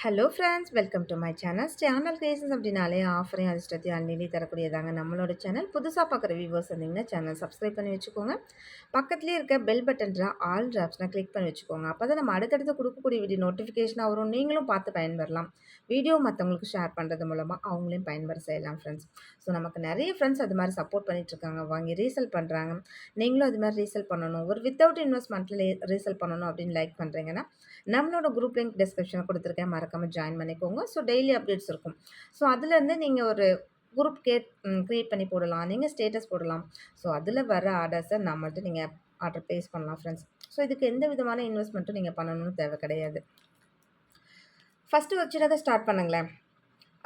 Hello friends, welcome to my channel. Channel creations அப்படின்னாலே ஆஃபரையும் அதிர்ஷ்டத்தையும் அள்ளி தரக்கூடியதாங்க நம்மளோட சேனல். புதுசாக பார்க்குற வியூவர்ஸ் இருந்தீங்கன்னா சேனல் சப்ஸ்கிரைப் பண்ணி வச்சுக்கோங்க. பக்கத்துலேயே இருக்க பெல் பட்டன்ற ஆல் ஆப்ஷனை கிளிக் பண்ணி வச்சுக்கோங்க. அப்போ தான் நம்ம அடுத்தடுத்து கொடுக்கக்கூடிய வீடியோ நோட்டிஃபிகேஷனாக வரும். நீங்களும் பார்த்து பயன்பெறலாம். வீடியோ மற்றவங்களுக்கு ஷேர் பண்ணுறது மூலமாக அவங்களையும் பயன்பெற செய்யலாம் ஃப்ரெண்ட்ஸ். ஸோ நமக்கு நிறைய ஃப்ரெண்ட்ஸ் அது மாதிரி சப்போர்ட் பண்ணிட்டுருக்காங்க. வாங்கி ரீசேல் பண்ணுறாங்க. நீங்களும் அது மாதிரி ரீசேல் பண்ணணும், ஒரு வித்தவுட் இன்வெஸ்ட்மெண்ட்டில் ரீசேல் பண்ணணும் அப்படின்னு லைக் பண்ணுறீங்கன்னா நம்மளோட குரூப் லிங்க் டிஸ்கிரிப்ஷனில் கொடுத்துருக்கேன், மறக்காமல் ஜாயின் பண்ணிக்கோங்க. ஸோ டெய்லி அப்டேட்ஸ் இருக்கும். ஸோ அதுலேருந்து நீங்கள் ஒரு குரூப் க்ரியேட் பண்ணி போடலாம், நீங்கள் ஸ்டேட்டஸ் போடலாம். ஸோ அதில் வர ஆர்டர்ஸை நம்மள்ட்ட நீங்கள் ஆர்டர் ப்ளேஸ் பண்ணலாம் ஃப்ரெண்ட்ஸ். ஸோ இதுக்கு எந்த விதமான இன்வெஸ்ட்மெண்ட்டும் நீங்கள் பண்ணணும்னு தேவை கிடையாது. ஃபஸ்ட்டு ஒரு சின்னதாக ஸ்டார்ட் பண்ணுங்களேன்.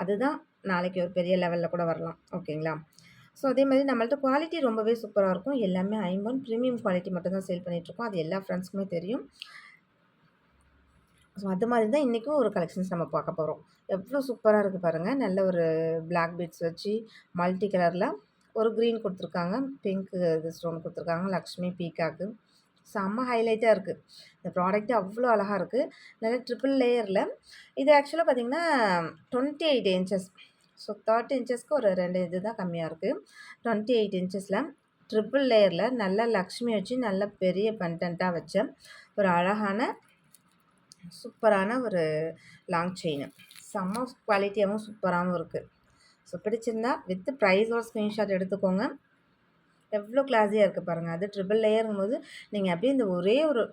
அதுதான் நாளைக்கு ஒரு பெரிய லெவலில் கூட வரலாம். ஓகேங்களா? ஸோ அதே மாதிரி நம்மள்ட்ட குவாலிட்டி ரொம்பவே சூப்பராக இருக்கும். எல்லாமே ஐம்பொன் ப்ரீமியம் குவாலிட்டி மட்டும் தான் சேல் பண்ணிகிட்ருக்கோம். அது எல்லா ஃப்ரெண்ட்ஸுக்குமே தெரியும். ஸோ அது மாதிரி தான் இன்றைக்கும் ஒரு கலெக்ஷன்ஸ் நம்ம பார்க்க போகிறோம். எவ்வளோ சூப்பராக இருக்குது பாருங்கள். நல்ல ஒரு பிளாக் பீட்ஸ் வச்சு மல்டி கலரில் ஒரு க்ரீன் கொடுத்துருக்காங்க, பிங்க்கு இது ஸ்டோன் கொடுத்துருக்காங்க, லக்ஷ்மி பீகாக்கு. செம்ம ஹைலைட்டாக இருக்குது. இந்த ப்ராடக்ட்டு அவ்வளோ அழகாக இருக்குது. நல்ல ட்ரிபிள் லேயரில். இது ஆக்சுவலாக பார்த்திங்கன்னா 28 இன்ச்சஸ். ஸோ 30 இன்ச்சஸ்க்கு ஒரு 2 இது தான் கம்மியாக இருக்குது. 28 இன்ச்சஸில் ட்ரிபிள் லேயரில் நல்ல லக்ஷ்மி வச்சு நல்ல பெரிய பெண்டண்ட்டாக வச்ச ஒரு அழகான சூப்பரான ஒரு லாங் செயின். செம்ம குவாலிட்டியாகவும் சூப்பராகவும் இருக்குது. ஸோ பிடிச்சிருந்தா வித் ப்ரைஸோட ஸ்க்ரீன்ஷாட் எடுத்துக்கோங்க. எவ்வளோ கிளாஸியாக இருக்குது பாருங்கள். அது ட்ரிபிள் லேயருங்கும்போது நீங்கள் அப்படியே இந்த ஒரே ஒரு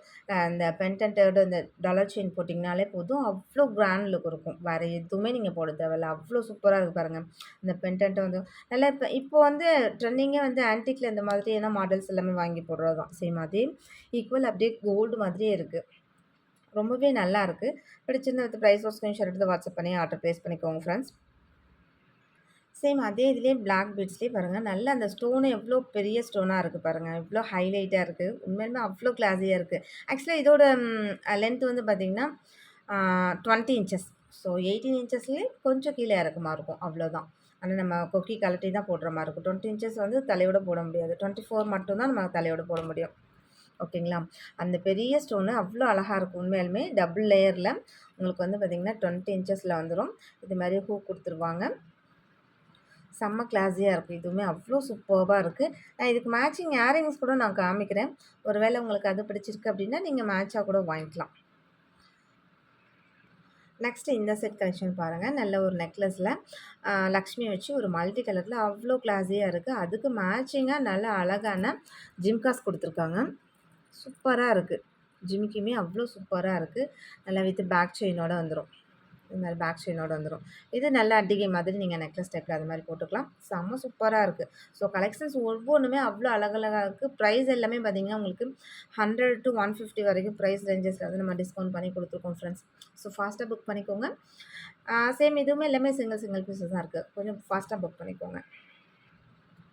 இந்த பெண்டன்ட்டோட இந்த டாலர் செயின் போட்டிங்கனாலே போதும், அவ்வளோ கிராண்ட் லுக் இருக்கும். வேறு எதுவுமே நீங்கள் போட தேவையில்ல. அவ்வளோ சூப்பராக இருக்குது பாருங்கள். இந்த பெண்டன்ட்டை வந்து நல்லா இப்போ வந்து ட்ரெண்டிங்கே வந்து ஆன்டிக்கில் இந்த மாதிரியான மாடல்ஸ் எல்லாமே வாங்கி போடுறது தான். சேம் அதே ஈக்குவல் அப்படியே கோல்டு மாதிரியே இருக்குது. ரொம்பவே நல்லாயிருக்கு. பிடிச்சிருந்த வித் ப்ரைஸ் ஒரு ஸ்க்ரீன்ஷாட் எடுத்து வாட்ஸ்அப் பண்ணி ஆர்டர் ப்ளேஸ் பண்ணிக்கோங்க ஃப்ரெண்ட்ஸ். சேம் அதே இதுலேயே பிளாக் பீட்ஸ்லேயே பாருங்கள், நல்ல அந்த ஸ்டோனு எவ்வளோ பெரிய ஸ்டோனாக இருக்குது பாருங்கள். எவ்வளோ ஹைலைட்டாக இருக்குது. உண்மையிலுமே அவ்வளோ கிளாஸியாக இருக்குது. ஆக்சுவலாக இதோட லென்த் வந்து பார்த்திங்கன்னா 20 இன்ச்சஸ். ஸோ 18 இன்ச்சஸ்லேயே கொஞ்சம் கீழே இறக்கமா இருக்கும், அவ்வளோதான். ஆனால் நம்ம கொக்கி கலட்டி தான் போடுற மாதிரி இருக்கும். 20 இன்ச்சஸ் வந்து தலையோட போட முடியாது. 24 மட்டும்தான் நம்ம தலையோட போட முடியும். ஓகேங்களா? அந்த பெரிய ஸ்டோனு அவ்வளோ அழகாக இருக்கும். உண்மையாலுமே டபுள் லேயரில் உங்களுக்கு வந்து பார்த்திங்கன்னா 20 இன்ச்சஸில் வந்துடும். இது மாதிரி ஹூ கொடுத்துருவாங்க. செம்ம கிளாஸியாக இருக்கும். இதுவுமே அவ்வளோ சூப்பர்பாக இருக்குது. நான் இதுக்கு மேட்சிங் இயரிங்ஸ் கூட நான் காமிக்கிறேன். ஒரு வேளை உங்களுக்கு அது பிடிச்சிருக்கு அப்படின்னா நீங்கள் மேட்சாக கூட வாங்கிக்கலாம். நெக்ஸ்ட்டு இந்த செட் கலெக்ஷன் பாருங்கள். நல்ல ஒரு நெக்லஸில் லக்ஷ்மி வச்சு ஒரு மல்டி கலரில் அவ்வளோ கிளாஸியாக இருக்குது. அதுக்கு மேட்சிங்காக நல்ல அழகான ஜிம்காஸ் கொடுத்துருக்காங்க. சூப்பராக இருக்குது. ஜிமிக்கியுமே அவ்வளோ சூப்பராக இருக்குது. நல்லா வித் பேக் செயினோட வந்துடும். இது மாதிரி பேக் செயினோட வந்துடும். இது நல்ல அட்டிகை மாதிரி நீங்கள் நெக்லஸ் டைப்பில் அது மாதிரி போட்டுக்கலாம். செம்ம சூப்பராக இருக்குது. ஸோ கலெக்ஷன்ஸ் ஒவ்வொன்றுமே அவ்வளோ அழகழகாக இருக்குது. ப்ரைஸ் எல்லாமே பார்த்திங்கன்னா உங்களுக்கு 100 to 150 வரைக்கும் ப்ரைஸ் ரேஞ்சஸில் வந்து நம்ம டிஸ்கவுண்ட் பண்ணி கொடுத்துருக்கோம் ஃப்ரெண்ட்ஸ். ஸோ ஃபாஸ்ட்டாக புக் பண்ணிக்கோங்க. சேம் இதுவுமே எல்லாமே சிங்கிள் பீஸஸ் தான் இருக்குது. கொஞ்சம் ஃபாஸ்ட்டாக புக் பண்ணிக்கோங்க.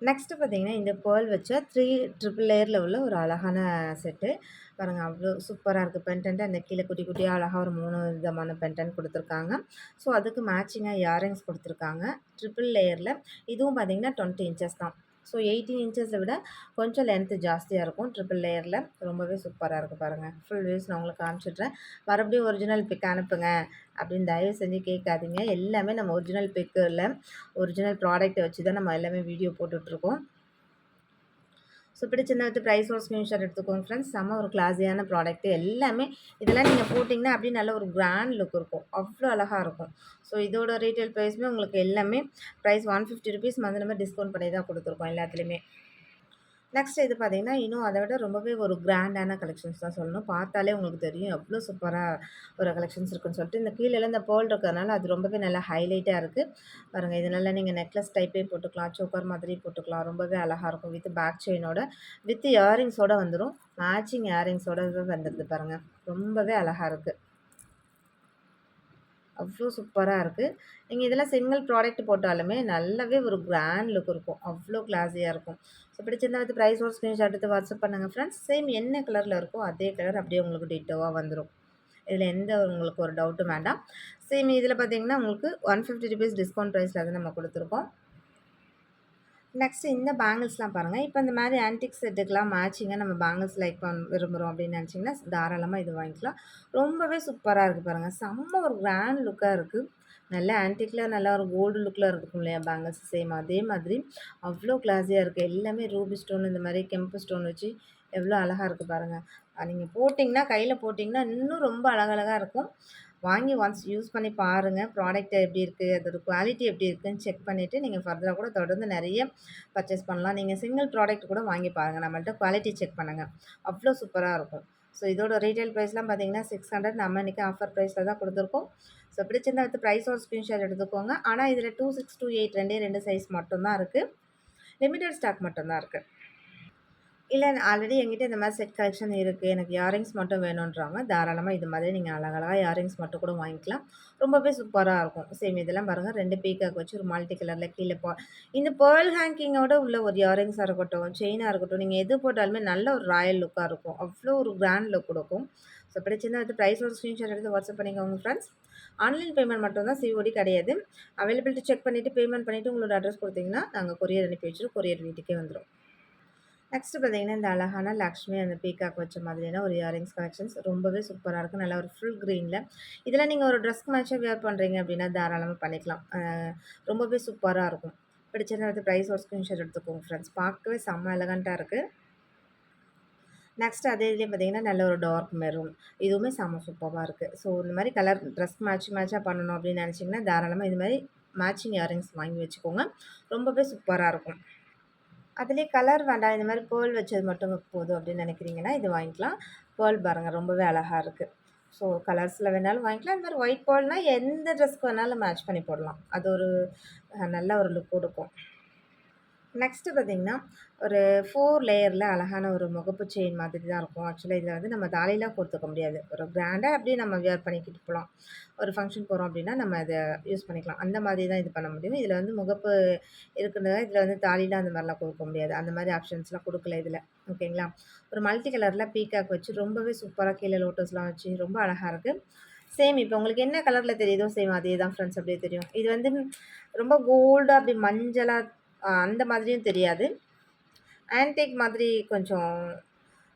நெக்ஸ்ட்டு பார்த்திங்கன்னா இந்த பேர்ல் வச்ச 3 ட்ரிபிள் லேயரில் உள்ள ஒரு அழகான செட்டு பாருங்கள். அவ்வளோ சூப்பராக இருக்குது. பெண்டன்ட்டு அந்த கீழே குட்டி குட்டியாக அழகாக ஒரு 3 விதமான பெண்டன்ட் கொடுத்துருக்காங்க. ஸோ அதுக்கு மேட்சிங்காக இயரிங்ஸ் கொடுத்துருக்காங்க. ட்ரிபிள் லேயரில் இதுவும் பார்த்திங்கன்னா 20 இன்ச்சஸ் தான். ஸோ 18 இன்ச்சஸை விட கொஞ்சம் லென்த்து ஜாஸ்தியாக இருக்கும். ட்ரிபிள் லேயரில் ரொம்பவே சூப்பராக இருக்குது பாருங்கள். ஃபுல் வியூஸ் நான் உங்களுக்கு காமிச்சிட்றேன். மறுபடியும் ஒரிஜினல் பிக் அனுப்புங்க அப்படின்னு தயவு செஞ்சு கேட்காதீங்க. எல்லாமே நம்ம ஒரிஜினல் பிக்கு இல்லை, ஒரிஜினல் ப்ராடக்ட்டை வச்சு தான் நம்ம எல்லாமே வீடியோ போட்டுட்ருக்கோம். ஸோ பிடிச்சிருந்தா வித் ப்ரைஸோட ஸ்க்ரீன்ஷாட் எடுத்துக்கோங்க ஃப்ரெண்ட்ஸ். செம்ம ஒரு கிளாஸியான ப்ராடக்ட்டு எல்லாமே. இதெல்லாம் நீங்கள் போட்டிங்கன்னா அப்படியே நல்ல ஒரு கிராண்ட் லுக் இருக்கும். அவ்வளோ அழகாக இருக்கும். ஸோ இதோட ரீட்டெயில் ப்ரைஸுமே உங்களுக்கு எல்லாமே ப்ரைஸ் 150 ருபீஸ் வந்து நம்ம டிஸ்கவுண்ட் பண்ணி தான் கொடுத்துருக்கோம் எல்லாத்துலேயுமே. நெக்ஸ்ட் இது பார்த்திங்கன்னா இன்னும் அதை விட ரொம்பவே ஒரு கிராண்டான கலெக்ஷன்ஸ் தான் சொல்லணும். பார்த்தாலே உங்களுக்கு தெரியும் எவ்வளோ சூப்பராக ஒரு கலெக்ஷன்ஸ் இருக்குன்னு சொல்லிட்டு. இந்த கீழெல்லாம் இந்த பேர்ல் இருக்கிறதுனால அது ரொம்பவே நல்லா ஹைலைட்டாக இருக்குது பாருங்கள். இது நல்லா நீங்கள் நெக்லஸ் டைப்பே போட்டுக்கலாம், சோக்கர் மாதிரி போட்டுக்கலாம். ரொம்பவே அழகாக இருக்கும். வித் பேக் செயினோட வித் இயரிங்ஸோடு வந்துடும். மேட்சிங் இயரிங்ஸோடவே வந்துடுது பாருங்கள். ரொம்பவே அழகாக இருக்குது. அவ்வளோ சூப்பராக இருக்குது. நீங்கள் இதெல்லாம் சிங்கிள் ப்ராடக்ட் போட்டாலுமே நல்லாவே ஒரு கிராண்ட் லுக் இருக்கும். அவ்வளோ கிளாஸியாக இருக்கும். ஸோ பிடிச்சிருந்தா வித் ப்ரைஸோட ஸ்க்ரீன்ஷாட் எடுத்து வாட்ஸ்அப் பண்ணுங்கள் ஃப்ரெண்ட்ஸ். சேம் என்ன கலரில் இருக்கோ அதே கலர் அப்படியே உங்களுக்கு டிட்டோவாக வந்துடும். இதில் எந்த உங்களுக்கு ஒரு டவுட்டும் வேண்டாம். சேம் இதில் பார்த்தீங்கன்னா உங்களுக்கு 150 ருபீஸ் டிஸ்கவுண்ட் ப்ரைஸில் வந்து நம்ம கொடுத்துருக்கோம். நெக்ஸ்ட்டு இந்த பேங்கிள்ஸ்லாம் பாருங்க. இப்ப இந்த மாரி ஆன்டிக் செட்டுக்குலாம் மேட்சிங்கா நம்ம பேங்கிள்ஸ் லைக் விரும்புறோம் அப்படின்னு நெனச்சீங்கன்னா, தாராளமா இது வாங்கிக்கலாம். ரொம்பவே சூப்பரா இருக்கு பாருங்க. செம்ம ஒரு கிராண்ட் லுக்கா இருக்கு. நல்ல ஆன்டிக்ல நல்லா ஒரு கோல்டு லுக்ல இருக்கும் இல்லையா பேங்கிள்ஸ் சேம் அதே மாதிரி அவ்ளோ கிளாஸியா இருக்கு. எல்லாமே ரூபி ஸ்டோன் இந்த மாரி கெம்பு ஸ்டோன் வச்சு எவ்ளோ அழகா இருக்கு பாருங்க. நீங்க போட்டிங்கன்னா, கையில போட்டிங்கன்னா இன்னும் ரொம்ப அழகழகா இருக்கும். வாங்கி ஒன்ஸ் யூஸ் பண்ணி பாருங்க. ப்ராடக்ட் எப்படி இருக்கு? அதோட குவாலிட்டி எப்படி இருக்குன்னு செக் பண்ணிட்டு, நீங்க ஃபர்தரா கூட தொடர்ந்து நெறைய பர்ச்சேஸ் பண்ணலாம். நீங்க சிங்கிள் ப்ராடக்ட் கூட வாங்கி பாருங்க. நம்மள்ட்ட குவாலிட்டி செக் பண்ணுங்க. அவ்ளோ சூப்பரா இருக்கும். ஸோ இதோட ரீட்டெயில் பிரைஸ்லாம் பார்த்தீங்கன்னா, 600 நம்ம இன்னைக்கு ஆஃபர் பிரைஸ்ல தான் குடுத்துருக்கோம். ஸோ பிடிச்சிருந்தா வித் பிரைஸோட ஸ்கிரீன்ஷாட் எடுத்துக்கோங்க. ஆனா இதில 26, 28 2 2 சைஸ் மட்டும் தான் இருக்கு. லிமிட்டட் ஸ்டாக் மட்டும் தான் இருக்கு. இல்ல ஆல்ரெடி என்கிட்ட இந்த மாரி செட் கலெக்ஷன் இருக்கு. எனக்கு இயரிங்ஸ் மட்டும் வேணுன்றவங்க, தாராளமா இது மாதிரி நீங்க அழகழகா இயரிங்ஸ் மட்டும் கூட வாங்கிக்கலாம். ரொம்பவே சூப்பரா இருக்கும். சேம் இதெல்லாம் பாருங்க 2 பீகாக் வச்சு ஒரு மல்டி கலர்ல கீழ இந்த பேர்ல் ஹேங்கிங்கோட உள்ள ஒரு இயரிங்ஸா இருக்கட்டும், செயினா இருக்கட்டும், நீங்க எது போட்டாலுமே நல்ல ஒரு ராயல் லுக்கா இருக்கும். அவ்ளோ ஒரு கிராண்ட் லுக் குடுக்கும். ஸோ பிடிச்சிருந்தா அது பிரைஸோட ஸ்கிரீன்ஷாட் எடுத்து வாட்ஸ்அப் பண்ணிக்கோங்க ஃப்ரெண்ட்ஸ். ஆன்லைன் பேமெண்ட் மட்டும் தான் சிஓடி கிடையாது. அவைலபிலிட்டி செக் பண்ணிட்டு, பேமெண்ட் பண்ணிட்டு உங்களோட அட்ரஸ் குடுத்தீங்கன்னா, நாங்க கொரியர் அனுப்பி வச்சுருவோம். கொரியர் வீட்டுக்கே வந்துரும். நெக்ஸ்ட் பார்த்தீங்கன்னா, இந்த அழகான லக்ஷ்மி அந்த பீகாக் வச்ச மாதிரியான ஒரு இயரிங்ஸ் கலெக்ஷன்ஸ் ரொம்பவே சூப்பரா இருக்கு. நல்ல ஒரு ஃபுல் கிரீன்ல. இதெல்லாம் நீங்க ஒரு ட்ரெஸ்க்கு மேட்சா வியர் பண்றீங்க அப்டின்னா, தாராளமா பண்ணிக்கலாம். ரொம்பவே சூப்பரா இருக்கும். பிடிச்சிருந்தா வந்து பிரைஸ் ஒரு ஸ்கிரீன்ஷாட் எடுத்துக்கோங்க ஃப்ரெண்ட்ஸ். பார்க்கவே செம்ம எலகன்ட்டா இருக்கு. நெக்ஸ்ட் அதே இதுலயே பார்த்தீங்கன்னா, நல்ல ஒரு டார்க் மெரூன். இதுவுமே செம்ம சூப்பரா இருக்கு. ஸோ இந்த மாரி கலர் ட்ரெஸ் மேட்சா பண்ணணும் அப்டின்னு நெனச்சீங்கன்னா, தாராளமா இது மாரி மேட்சிங் இயரிங்ஸ் வாங்கி வச்சுக்கோங்க. ரொம்பவே சூப்பரா இருக்கும். அதிலயே கலர் வேண்டாம். இந்த மாரி பேர்ல் வச்சது மட்டும் போதும் அப்படின்னு நினைக்கிறீங்கன்னா, இது வாங்கிக்கலாம். பேர்ல் பாருங்க ரொம்பவே அழகா இருக்கு. ஸோ கலர்ஸ்ல வேணாலும் வாங்கிக்கலாம். இந்த மாரி ஒயிட் பேர்ல்னா எந்த ட்ரெஸ்க்கு வேணாலும் மேட்ச் பண்ணி போடலாம். அது ஒரு நல்ல ஒரு லுக் குடுக்கும். நெக்ஸ்ட்டு பார்த்தீங்கன்னா, ஒரு 4 லேயர்ல அழகான ஒரு முகப்பு செயின் மாதிரி தான் இருக்கும். ஆக்சுவலா இதில வந்து நம்ம தாலிலாம் கோர்த்துக்க முடியாது. ஒரு கிராண்டா அப்படியே நம்ம வியர் பண்ணிக்கிட்டு போலாம். ஒரு ஃபங்ஷன் போறோம் அப்படின்னா, நம்ம அத யூஸ் பண்ணிக்கலாம். அந்த மாதிரி தான் இது பண்ண முடியும். இதில வந்து முகப்பு இருக்கிறதுனால இதில வந்து தாலிலாம் அந்த மாரிலாம் கொடுக்க முடியாது. அந்த மாரி ஆப்ஷன்ஸ்லாம் குடுக்கல இதில. ஓகேங்களா? ஒரு மல்டி கலர்ல பீகாக் வச்சு ரொம்பவே சூப்பரா கீழ லோட்டஸ்லாம் வச்சு ரொம்ப அழகா இருக்கு. சேம் இப்போ உங்களுக்கு என்ன கலர்ல தெரியுதோ சேம் அதே தான் ஃப்ரெண்ட்ஸ் அப்படியே தெரியும். இது வந்து ரொம்ப கோல்டா அப்படி மஞ்சளா அந்த மாதிரியும் தெரியாது. ஆன்டிக் மாதிரி கொஞ்சம்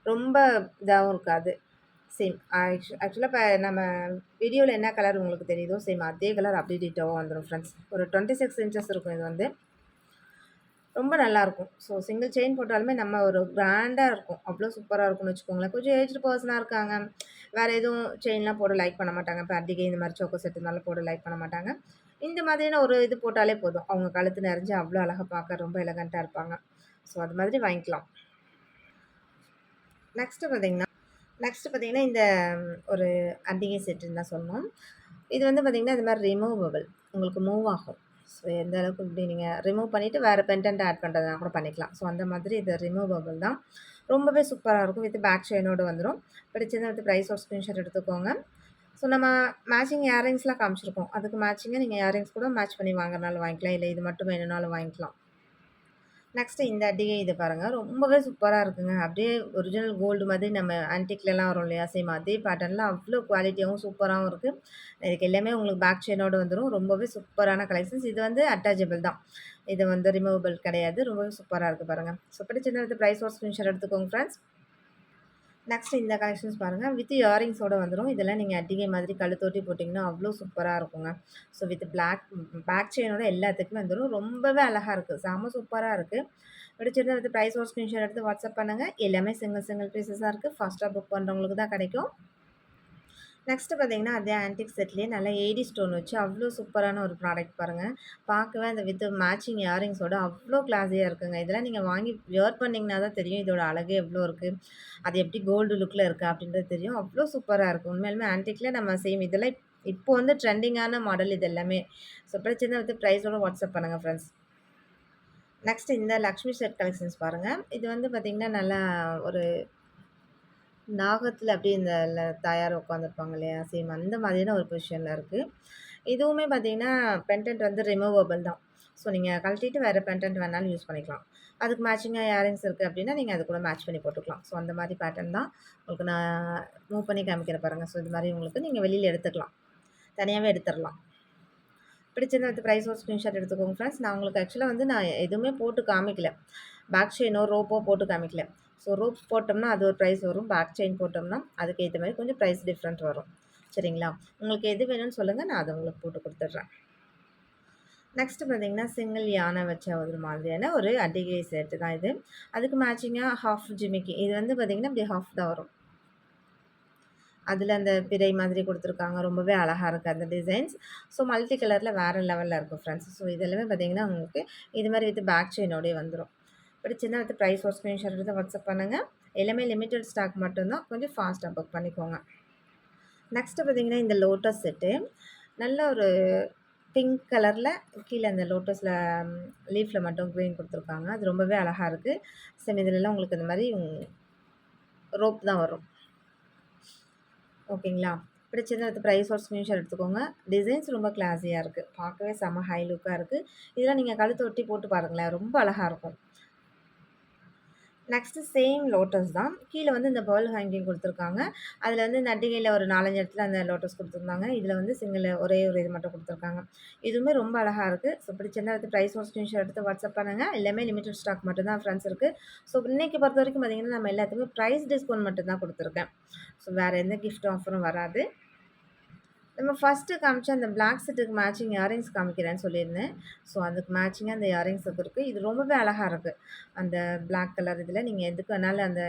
ரொம்ப இதாவும் இருக்காது. சேம் ஆக்சுவலா இப்ப நம்ம வீடியோல என்ன கலர் உங்களுக்கு தெரியுதோ, சேம் அதே கலர் அப்படியே டிட்டோவா வந்துரும் ஃப்ரெண்ட்ஸ். ஒரு 26 இன்ச்சஸ் இருக்கும் இது வந்து. ரொம்ப நல்லாயிருக்கும். ஸோ சிங்கிள் செயின் போட்டாலுமே நம்ம ஒரு கிராண்டா இருக்கும். அவ்ளோ சூப்பரா இருக்கும்னு வச்சுக்கோங்களேன். கொஞ்சம் ஏஜ்டு பெர்சனா இருக்காங்க. வேற எதுவும் செயின்லாம் போட லைக் பண்ண மாட்டாங்க. இப்ப அட்டிகை இந்த மாரி சோக்கோ செட் இருந்தாலும் போட லைக் பண்ண மாட்டாங்க. இந்த மாதிரியான ஒரு இது போட்டாலே போதும். அவங்க கழுத்து நெறஞ்சு அவ்ளோ அழகா பார்க்க ரொம்ப எலகன்ட்டா இருப்பாங்க. ஸோ அது மாதிரி வாங்கிக்கலாம். நெக்ஸ்ட்டு பார்த்தீங்கன்னா இந்த ஒரு அட்டிகை செட்டுன்னு தான் சொன்னோம். இது வந்து பார்த்தீங்கன்னா, இந்த மாரி ரிமூவபிள். உங்களுக்கு மூவ் ஆகும். ஸோ எந்த அளவுக்கு இப்படி நீங்க ரிமூவ் பண்ணிட்டு வேற பெண்டன்ட் ஆட் பண்றதுனா கூட பண்ணிக்கலாம். ஸோ அந்த மாதிரி இது ரிமூவபிள் தான். ரொம்பவே சூப்பரா இருக்கும். வித் பேக் செயினோட வந்துரும். பிடிச்சதுனா வித் பிரைஸோட ஸ்கிரீன்ஷாட் எடுத்துக்கோங்க. ஸோ நம்ம மேட்சிங் இயரிங்ஸ்லாம் காமிச்சிருக்கோம். அதுக்கு மேட்சிங்கா நீங்க இயரிங்ஸ் கூட மேட்ச் பண்ணி வாங்குறனாலும் வாங்கிக்கலாம். இல்ல இது மட்டும் வேணும்னாலும் வாங்கிக்கலாம். நெக்ஸ்ட்டு இந்த அட்டிகை இது பாருங்க. ரொம்பவே சூப்பரா இருக்குங்க. அப்படியே ஒரிஜினல் கோல்டு மாதிரி நம்ம ஆன்டிக்லலாம் வரும் இல்லையா? சேம் அதே பேட்டர்ன்ல அவ்ளோ குவாலிட்டியாவும், சூப்பராவும் இருக்கு. இதுக்கு எல்லாமே உங்களுக்கு பேக் செயினோட வந்துரும். ரொம்பவே சூப்பரான கலெக்ஷன்ஸ். இது வந்து அட்டாச்சபிள் தான். இது வந்து ரிமூவபிள் கிடையாது. ரொம்பவே சூப்பரா இருக்கு பாருங்க. ஸோ பிடிச்சிருந்தா வந்து பிரைஸோட ஸ்கிரீன்ஷாட் எடுத்துக்கோங்க ஃப்ரெண்ட்ஸ். நெக்ஸ்ட் இந்த கலெக்ஷன்ஸ் பாருங்க. வித் இயரிங்ஸோட வந்துரும். இதெல்லாம் நீங்க அட்டிகை மாதிரி கழுத்தொட்டி போட்டிங்கன்னா, அவ்ளோ சூப்பரா இருக்குங்க. ஸோ வித் பேக் செயினோட எல்லாத்துக்குமே வந்துரும். ரொம்பவே அழகா இருக்கு. செம சூப்பரா இருக்கு. பிடிச்சிருந்தா வித் பிரைஸ் ஒரு ஸ்கிரீன்ஷாட் எடுத்து வாட்ஸ்அப் பண்ணுங்க. எல்லாமே சிங்கிள் சிங்கிள் பீஸஸா இருக்கு. ஃபாஸ்ட்டா புக் பண்றவங்களுக்கு தான் கிடைக்கும். நெக்ஸ்ட் பார்த்தீங்கன்னா, அதே ஆன்டிக் செட்லயே நல்லா ஏடி ஸ்டோன் வச்சு அவ்ளோ சூப்பரான ஒரு ப்ராடக்ட் பாருங்க. பார்க்கவே அந்த வித் மேட்சிங் இயரிங்ஸோட அவ்ளோ கிளாஸியா இருக்குங்க. இதெல்லாம் நீங்க வாங்கி வியர் பண்ணீங்கன்னா தான் தெரியும் இதோட அழகே எவ்ளோ இருக்கு. அது எப்படி கோல்டு லுக்ல இருக்கு அப்படின்றது தெரியும். அவ்ளோ சூப்பரா இருக்கு. உண்மையாலுமே ஆன்டிக்ல நம்ம சேம் இதெல்லாம் இப்போ வந்து ட்ரெண்டிங்கான மாடல் இது எல்லாமே. ஸோ பிடிச்சிருந்தா வித் பிரைஸோட வாட்ஸ்அப் பண்ணுங்க ஃப்ரெண்ட்ஸ். நெக்ஸ்ட் இந்த லக்ஷ்மி செட் கலெக்ஷன்ஸ் பாருங்க. இது வந்து பார்த்தீங்கன்னா, நல்லா ஒரு நாகத்தில அப்படியே இந்த தாயார் உட்காந்துருப்பாங்க இல்லையா? சேம் அந்த மாதிரியான ஒரு பொசிஷன்ல இருக்கு. இதுவுமே பார்த்தீங்கன்னா, பெண்டன்ட் வந்து ரிமூவபிள் தான். ஸோ நீங்க கழட்டிட்டு வேற பெண்டன்ட் வேணாலும் யூஸ் பண்ணிக்கலாம். அதுக்கு மேட்சிங்கா இயரிங்ஸ் இருக்கு அப்படின்னா, நீங்க அது கூட மேட்ச் பண்ணி போட்டுக்கலாம். ஸோ அந்த மாரி பேட்டர்ன் தான். உங்களுக்கு நான் மூவ் பண்ணி காமிக்கிறேன் பாருங்க. ஸோ இது மாரி உங்களுக்கு நீங்க வெளியில எடுத்துக்கலாம். தனியாவே எடுத்துறலாம். பிடிச்சிருந்தா வித் ப்ரைஸ் ஒரு ஸ்க்ரீன்ஷாட் எடுத்துக்கோங்க ஃப்ரெண்ட்ஸ். நான் உங்களுக்கு ஆக்சுவலா வந்து நான் எதுவுமே போட்டு காமிக்கல. பேக் செயினோ, ரோப்போ போட்டு காமிக்கல. ஸோ ரோப்ஸ் போட்டோம்னா அது ஒரு ப்ரைஸ் வரும். பேக் செயின் போட்டோம்னா அதுக்கு ஏத்த மாரி கொஞ்சம் ப்ரைஸ் டிஃப்ரெண்ட் வரும். சரிங்களா? உங்களுக்கு எது வேணும்னு சொல்லுங்க. நான் அத உங்களுக்கு போட்டு குடுத்துடுறேன். நெக்ஸ்ட் பார்த்தீங்கன்னா, சிங்கிள் யானை வச்ச ஒரு மாதிரியான ஒரு அட்டிகை செட் தான் இது. அதுக்கு மேட்சிங்கா ஹாஃப் ஜிமிக்கி. இது வந்து பார்த்தீங்கன்னா, இப்படி ஹாஃப் தான் வரும். அதில அந்த பிறை மாதிரி குடுத்துருக்காங்க. ரொம்பவே அழகா இருக்கு அந்த டிசைன்ஸ். ஸோ மல்டி கலர்ல வேற லெவல்ல இருக்கும் ஃப்ரெண்ட்ஸ். ஸோ இது எல்லாமே பார்த்தீங்கன்னா, உங்களுக்கு இது மாரி வித் பேக் செயினோடயே வந்துரும். பிடிச்சிருந்தா வித் ப்ரைஸ் ஒரு ஸ்க்ரீன்ஷாட் எடுத்து வாட்ஸ்அப் பண்ணுங்க. எல்லாமே லிமிட்டட் ஸ்டாக் மட்டும் தான். கொஞ்சம் ஃபாஸ்ட்டா புக் பண்ணிக்கோங்க. நெக்ஸ்ட் பார்த்தீங்கன்னா, இந்த லோட்டஸ் செட்டு. நல்ல ஒரு பிங்க் கலர்ல கீழ அந்த லோட்டஸ்ல லீஃப்ல மட்டும் கிரீன் குடுத்துருக்காங்க. அது ரொம்பவே அழகா இருக்கு. சேம் இதுலலாம் உங்களுக்கு இந்த மாரி ரோப் தான் வரும். ஓகேங்களா? பிடிச்சிருந்தா வித் ப்ரைஸ் ஒரு ஸ்க்ரீன்ஷாட் எடுத்துக்கோங்க. டிசைன்ஸ் ரொம்ப கிளாஸியா இருக்கு. பார்க்கவே செம்ம ஹை லுக்கா இருக்கு. இதெல்லாம் நீங்க கழுத்த ஒட்டி போட்டு பாருங்களேன். ரொம்ப அழகா இருக்கும். நெக்ஸ்ட்டு சேம் லோட்டஸ் தான். கீழ வந்து இந்த பேர்ல் ஹேங்கிங் குடுத்துருக்காங்க. அதில வந்து இந்த அட்டிகைல ஒரு 4, 5 இடத்துல அந்த லோட்டஸ் குடுத்துருந்தாங்க. இதில வந்து சிங்கிள் ஒரே ஒரு இது மட்டும் குடுத்துருக்காங்க. இதுவுமே ரொம்ப அழகா இருக்கு. ஸோ பிடிச்சிருந்தா எடுத்து ப்ரைஸ் ஒரு ஸ்க்ரீன்ஷாட் எடுத்து வாட்ஸ்அப் பண்ணுங்க. எல்லாமே லிமிட்டட் ஸ்டாக் மட்டும் தான் ஃப்ரெண்ட்ஸ் இருக்கு. ஸோ இன்னைக்கு பொறுத்தவரைக்கும் பார்த்தீங்கன்னா, நம்ம எல்லாத்துக்குமே ப்ரைஸ் டிஸ்கவுண்ட் மட்டும் தான் குடுத்துருக்கேன். ஸோ வேற எந்த கிஃப்ட் ஆஃபரும் வராது. நம்ம ஃபர்ஸ்ட்டு காமிச்ச அந்த பிளாக் செட்டுக்கு மேட்சிங் இயரிங்ஸ் காமிக்கிறேன்னு சொல்லியிருந்தேன். ஸோ அதுக்கு மேட்சிங்கா அந்த இயரிங்ஸ் இருக்கு. இது ரொம்பவே அழகா இருக்கு. அந்த பிளாக் கலர் இதில நீங்க எதுக்கு வேணாலும் அந்த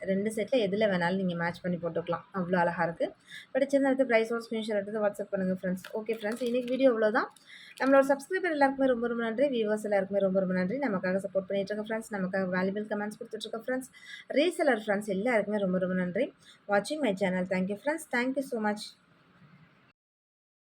2 செட்ல எதில வேணாலும் நீங்க மேட்ச் பண்ணி போட்டுக்கலாம். அவ்ளோ அழகா இருக்கு. பிடிச்சிருந்தா அடுத்து ப்ரைஸோட ஸ்க்ரீன்ஷாட் எடுத்து வாட்ஸ்அப் பண்ணுங்க ஃப்ரெண்ட்ஸ். Okay friends. இன்னைக்கு வீடியோ இவ்வளோதான். நம்மளோட சப்ஸ்கிரைபர் எல்லாருக்குமே ரொம்ப ரொம்ப நன்றி. வியூவர்ஸ் எல்லாருக்குமே ரொம்ப ரொம்ப நன்றி. நமக்காக சப்போர்ட் பண்ணிட்டு இருக்க ஃப்ரெண்ட்ஸ், நமக்காக வேல்யூபிள் கமெண்ட்ஸ் குடுத்துட்டு இருக்க ஃப்ரெண்ட்ஸ், ரீசெல்லர் ஃப்ரெண்ட்ஸ் எல்லாருக்குமே ரொம்ப ரொம்ப நன்றி. வாட்சிங் my channel. Thank you friends. Thank you so much.